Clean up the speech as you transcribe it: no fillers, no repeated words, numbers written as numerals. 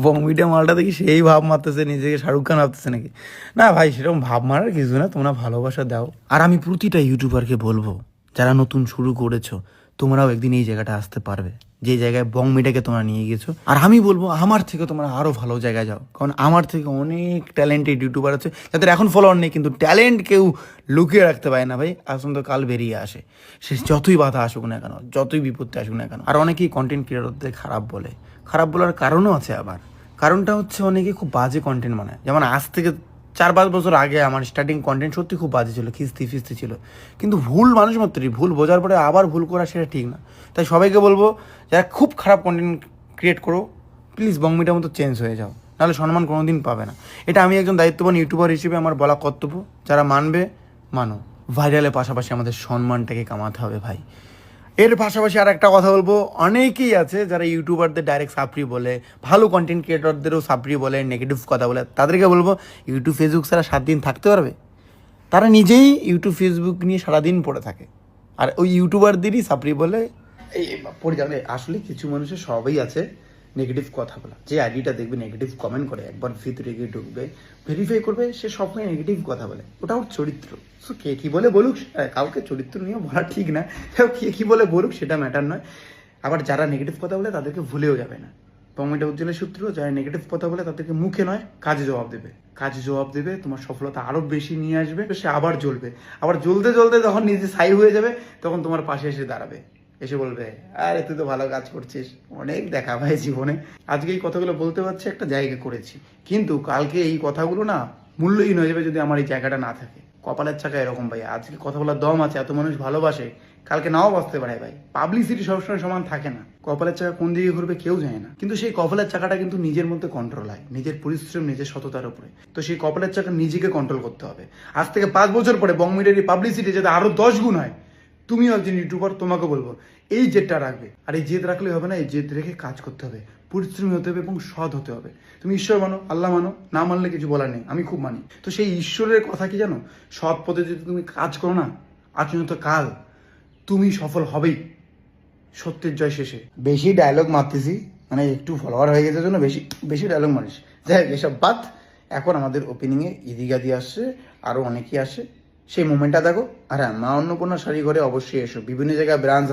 বংমিটা মালটা দেখি সেই ভাব মারতেছে, নিজেকে শাহরুখ খান ভাবতেছে নাকি। না ভাই, সেরকম ভাব মারার কিছু না, তোমরা ভালোবাসা দাও। আর আমি প্রতিটা ইউটিউবারকে বলবো, যারা নতুন শুরু করেছো, তোমরাও একদিন এই জায়গাটা আসতে পারবে, যে জায়গায় বংমিটাকে তোমরা নিয়ে গেছো। আর আমি বলবো আমার থেকে তোমরা আরো ভালো জায়গায় যাও, কারণ আমার থেকে অনেক ট্যালেন্টেড ইউটিউবার আছে যাদের এখন ফলোয়ার নেই, কিন্তু ট্যালেন্ট কেউ লুকিয়ে রাখতে পারে না ভাই, আসন্ত কাল বেরিয়ে আসে। সে যতই বাধা আসুক না কেন, যতই বিপত্তি আসুক না কেন। আর অনেকেই কন্টেন্ট ক্রিয়েটরদের খারাপ বলে, খারাপ বলার কারণও আছে আবার। কারণটা হচ্ছে অনেকে খুব বাজে কন্টেন্ট বানায়। যেমন আজ থেকে 4-5 বছর আগে আমার স্টার্টিং কন্টেন্ট সত্যি খুব বাজে ছিল, খিস্তি ফিস্তি ছিল, কিন্তু ভুল মানুষ মাত্রই, ভুল বোঝার পরে আবার ভুল করা সেটা ঠিক না। তাই সবাইকে বলবো, যারা খুব খারাপ কন্টেন্ট ক্রিয়েট করো, প্লিজ বংমিটার মতো চেঞ্জ হয়ে যাও, নাহলে সম্মান কোনো দিন পাবে না। এটা আমি একজন দায়িত্ববান ইউটিউবার হিসেবে আমার বলা কর্তব্য। যারা মানবে মানো, ভাইরালের পাশাপাশি আমাদের সম্মানটাকে কামাতে হবে ভাই। এর পাশাপাশি আর একটা কথা বলবো, অনেকেই আছে যারা ইউটিউবারদের ডাইরেক্ট সাপ্রি বলে, ভালো কন্টেন্ট ক্রিয়েটরদেরও সাপ্রি বলে, নেগেটিভ কথা বলে। তাদেরকে বলবো, ইউটিউব ফেসবুক ছাড়া 7 দিন থাকতে পারবে? তারা নিজেই ইউটিউব ফেসবুক নিয়ে সারাদিন পড়ে থাকে, আর ওই ইউটিউবারদেরই সাপ্রি বলে এই পড়ে যাবে। আসলে কিছু মানুষের সবই আছে নেগেটিভ কথা বলা। যে আইডিটা দেখবে নেগেটিভ কমেন্ট করে, একবার ভিতরে গিয়ে ঢুকবে, ভেরিফাই করবে, সে সবসময় নেগেটিভ কথা বলে, ওটা ওর চরিত্র। সো কে কী বলে বলুক, কাউকে চরিত্র নিয়েও বলা ঠিক না, কে কী বলে বলুক সেটা ম্যাটার নয়। আবার যারা নেগেটিভ কথা বলে তাদেরকে ভুলেও যাবে না। বংমিটা উজ্জ্বলের সূত্র, যারা নেগেটিভ কথা বলে তাদেরকে মুখে নয় কাজে জবাব দেবে, কাজে জবাব দেবে, তোমার সফলতা আরও বেশি নিয়ে আসবে, সে আবার জ্বলবে। আবার জ্বলতে জ্বলতে যখন নিজে ছাই হয়ে যাবে, তখন তোমার পাশে এসে দাঁড়াবে, এসে বলবে, আরে তুই তো ভালো কাজ করছিস, অনেক দেখা ভাই জীবনে। আজকে এই কথাগুলো বলতে পারছি, একটা জায়গা করেছি, কিন্তু কালকে এই কথাগুলো না মূল্যহীন হয়ে যাবে যদি আমার এই জায়গাটা না থাকে। কপালের চাকা এরকম ভাই, আজকে কথা বলার দম আছে, এত মানুষ ভালোবাসে, কালকে নাও বাঁচতে পারে ভাই। পাবলিসিটি সবসময় সমান থাকে না, কপালের চাকা কোন দিকে ঘুরবে কেউ জানে না, কিন্তু সেই কপালের চাকাটা কিন্তু নিজের মধ্যে কন্ট্রোল হয়, নিজের পরিশ্রম, নিজের সততার উপরে। তো সেই কপালের চাকা নিজেকে কন্ট্রোল করতে হবে। আজ থেকে 5 বছর পরে বংমিটার এই পাবলিসিটি যাতে আরো 10 গুণ হয়, তুমিও একজন ইউটিউবার, তোমাকে বলবো এই জেদটা রাখবে। আর এই জেদ রাখলে হবে না, এই জেদ রেখে কাজ করতে হবে, পরিশ্রমী হতে হবে এবং সৎ হতে হবে। তুমি ঈশ্বর মানো, আল্লাহ মানো, না মানলে কিছু বলার নেই, আমি খুব মানি। তো সেই ঈশ্বরের কথা কি জানো, সৎ পথে যদি তুমি কাজ করো না, আচরণত কাল তুমি সফল হবেই, সত্যের জয় শেষে। বেশি ডায়লগ মারতেছি, মানে একটু ফলোয়ার হয়ে গেছে জন্য বেশি বেশি ডায়লগ মারিস। যাই হোক, এসব বাদ। এখন আমাদের ওপেনিংয়ে ইদিগাদি আসছে, আরও অনেকেই আসে, সেই মোমেন্টটা দেখো। আর হ্যাঁ, মা অন্নপূর্ণা শাড়ি ঘরে অবশ্যই এসো, বিভিন্ন জায়গায় ব্রাঞ্চ